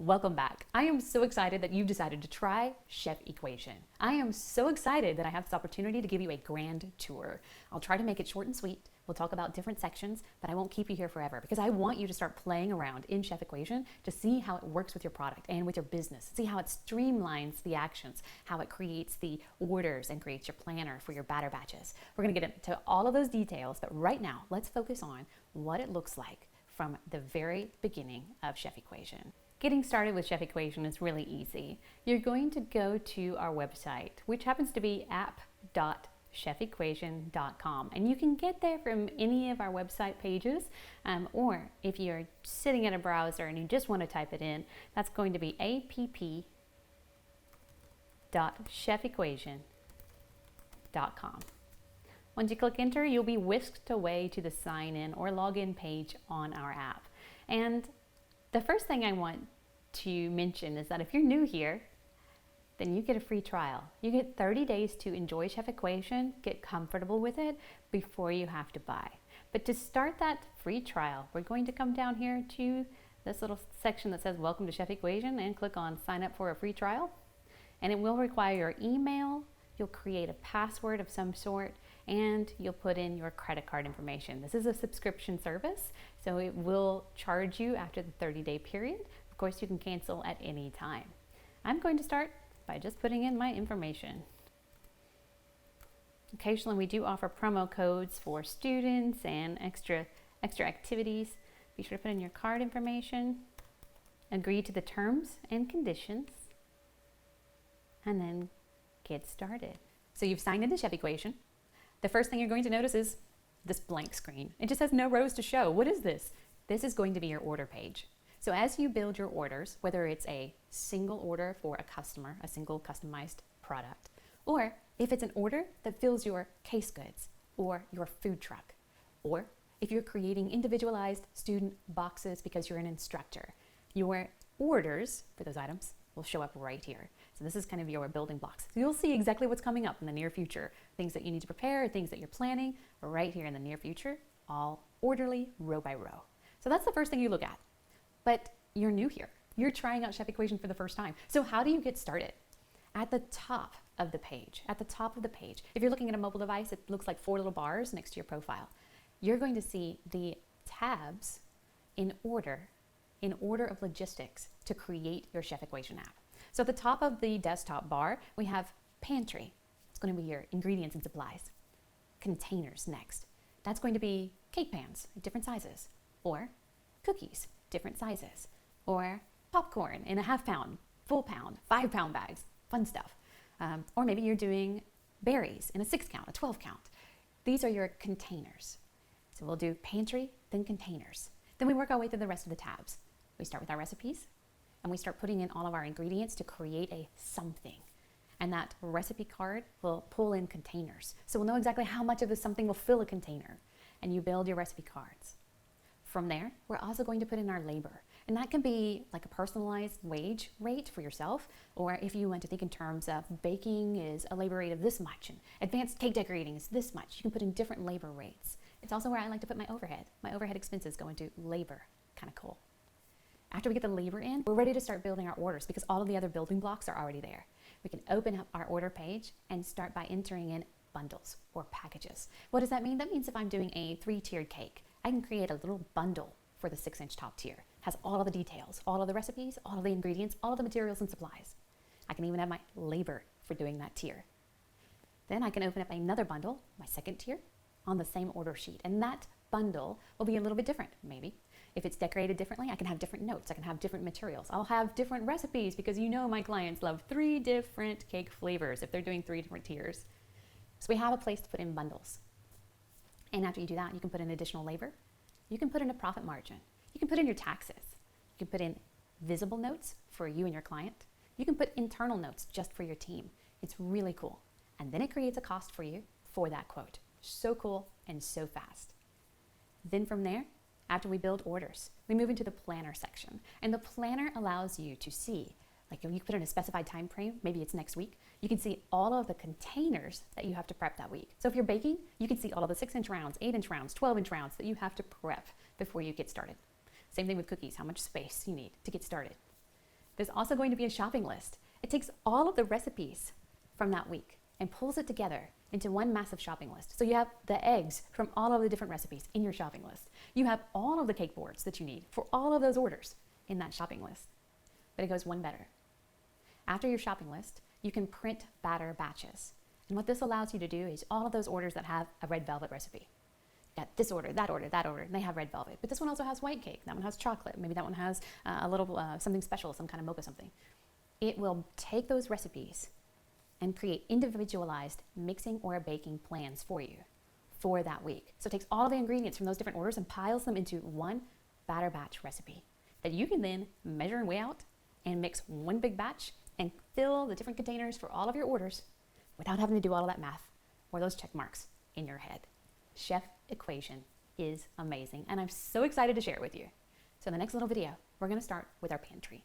Welcome back. I am so excited that you've decided to try Chef Equation. I am so excited that I have this opportunity to give you a grand tour. I'll try to make it short and sweet. We'll talk about different sections, but I won't keep you here forever because I want you to start playing around in Chef Equation to see how it works with your product and with your business. See how it streamlines the actions, how it creates the orders and creates your planner for your batter batches. We're going to get into all of those details, but right now, let's focus on what it looks like from the very beginning of Chef Equation. Getting started with Chef Equation is really easy. You're going to go to our website, which happens to be app.chefequation.com, and you can get there from any of our website pages, or if you're sitting in a browser and you just want to type it in, that's going to be app.chefequation.com. Once you click enter, you'll be whisked away to the sign in or login page on our app. And the first thing I want to mention is that if you're new here, then you get a free trial. You get 30 days to enjoy Chef Equation, get comfortable with it before you have to buy. But to start that free trial, we're going to come down here to this little section that says Welcome to Chef Equation and click on Sign Up for a Free Trial. And it will require your email. You'll create a password of some sort, and you'll put in your credit card information. This is a subscription service, so it will charge you after the 30-day period. Of course, you can cancel at any time. I'm going to start by just putting in my information. Occasionally, we do offer promo codes for students and extra activities. Be sure to put in your card information, agree to the terms and conditions, and then get started. So you've signed into Chef Equation. The first thing you're going to notice is this blank screen. It just has no rows to show. What is this? This is going to be your order page. So as you build your orders, whether it's a single order for a customer, a single customized product, or if it's an order that fills your case goods or your food truck, or if you're creating individualized student boxes because you're an instructor, your orders for those items will show up right here. So this is kind of your building blocks. So you'll see exactly what's coming up in the near future. Things that you need to prepare, things that you're planning, right here in the near future, all orderly, row by row. So that's the first thing you look at. But you're new here. You're trying out Chef Equation for the first time. So how do you get started? At the top of the page, if you're looking at a mobile device, it looks like 4 little bars next to your profile. You're going to see the tabs in order of logistics to create your Chef Equation app. So at the top of the desktop bar, we have pantry. It's going to be your ingredients and supplies. Containers next. That's going to be cake pans, different sizes, or cookies, different sizes, or popcorn in a ½ pound, full pound, 5 pound bags, fun stuff. Or maybe you're doing berries in a 6 count, a 12 count. These are your containers. So we'll do pantry, then containers. Then we work our way through the rest of the tabs. We start with our recipes, and we start putting in all of our ingredients to create a something. And that recipe card will pull in containers. So we'll know exactly how much of this something will fill a container. And you build your recipe cards. From there, we're also going to put in our labor. And that can be like a personalized wage rate for yourself, or if you want to think in terms of baking is a labor rate of this much, and advanced cake decorating is this much. You can put in different labor rates. It's also where I like to put my overhead. My overhead expenses go into labor. Kind of cool. After we get the labor in, we're ready to start building our orders because all of the other building blocks are already there. We can open up our order page and start by entering in bundles or packages. What does that mean? That means if I'm doing a 3-tiered cake, I can create a little bundle for the 6-inch top tier. It has all of the details, all of the recipes, all of the ingredients, all of the materials and supplies. I can even have my labor for doing that tier. Then I can open up another bundle, my 2nd tier, on the same order sheet. And that bundle will be a little bit different, maybe. If it's decorated differently, I can have different notes. I can have different materials. I'll have different recipes because you know my clients love 3 different cake flavors if they're doing 3 different tiers. So we have a place to put in bundles. And after you do that, you can put in additional labor. You can put in a profit margin. You can put in your taxes. You can put in visible notes for you and your client. You can put internal notes just for your team. It's really cool. And then it creates a cost for you for that quote. So cool and so fast. Then from there, after we build orders, we move into the planner section. And the planner allows you to see, like you put in a specified time frame, maybe it's next week, you can see all of the containers that you have to prep that week. So if you're baking, you can see all of the 6-inch rounds, 8-inch rounds, 12-inch rounds that you have to prep before you get started. Same thing with cookies, how much space you need to get started. There's also going to be a shopping list. It takes all of the recipes from that week and pulls it together into one massive shopping list. So you have the eggs from all of the different recipes in your shopping list. You have all of the cake boards that you need for all of those orders in that shopping list. But it goes one better. After your shopping list, you can print batter batches. And what this allows you to do is all of those orders that have a red velvet recipe. You got this order, that order, that order, and they have red velvet. But this one also has white cake. That one has chocolate. Maybe that one has a little something special, some kind of mocha something. It will take those recipes and create individualized mixing or baking plans for you for that week. So it takes all of the ingredients from those different orders and piles them into one batter batch recipe that you can then measure and weigh out and mix one big batch and fill the different containers for all of your orders without having to do all of that math or those check marks in your head. Chef Equation is amazing, and I'm so excited to share it with you. So in the next little video, we're gonna start with our pantry.